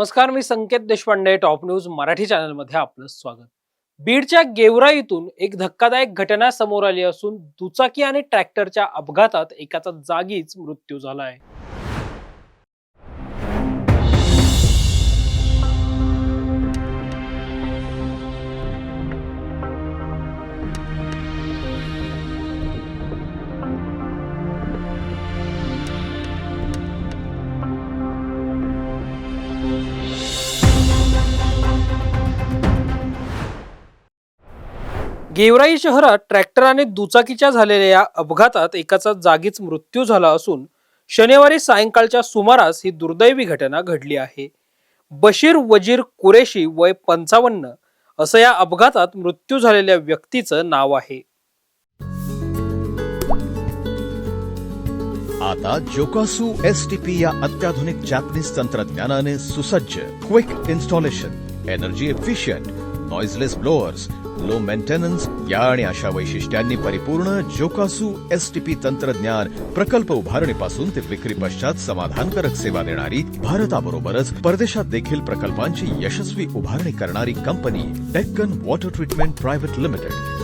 नमस्कार, मी संकेत Deshpande. Top news Marathi चॅनलमध्ये आपलं स्वागत. बीडच्या गेवराईतून एक धक्कादायक घटना समोर आली असून दुचाकी आणि ट्रॅक्टरच्या अपघातात एकाचा जागीच मृत्यू झाला आहे. गेवराई शहरात ट्रॅक्टर आणि दुचाकीच्या झालेल्या या अपघातात एकाचा जागीच मृत्यू झाला असून शनिवारी सायंकाळच्या सुमारास ही दुर्दैवी घटना घडली आहे. बशीर वजीर कुरेशी वय 55 असं या अपघातात मृत्यू झालेल्या व्यक्तीचं नाव आहे. आता जोकासू एसटीपी या अत्याधुनिक जॅपनीज तंत्रज्ञानाने सुसज्ज, quick installation, energy efficient, noiseless blowers, low maintenance या आणि अशा वैशिष्ट्यांनी परिपूर्ण जोकासू एसटीपी तंत्रज्ञान प्रकल्प उभारणीपासून ते विक्री पश्चात समाधानकारक सेवा देणारी, भारताबरोबरच परदेशात देखील प्रकल्पांची यशस्वी उभारणी करणारी company Deccan water treatment private limited.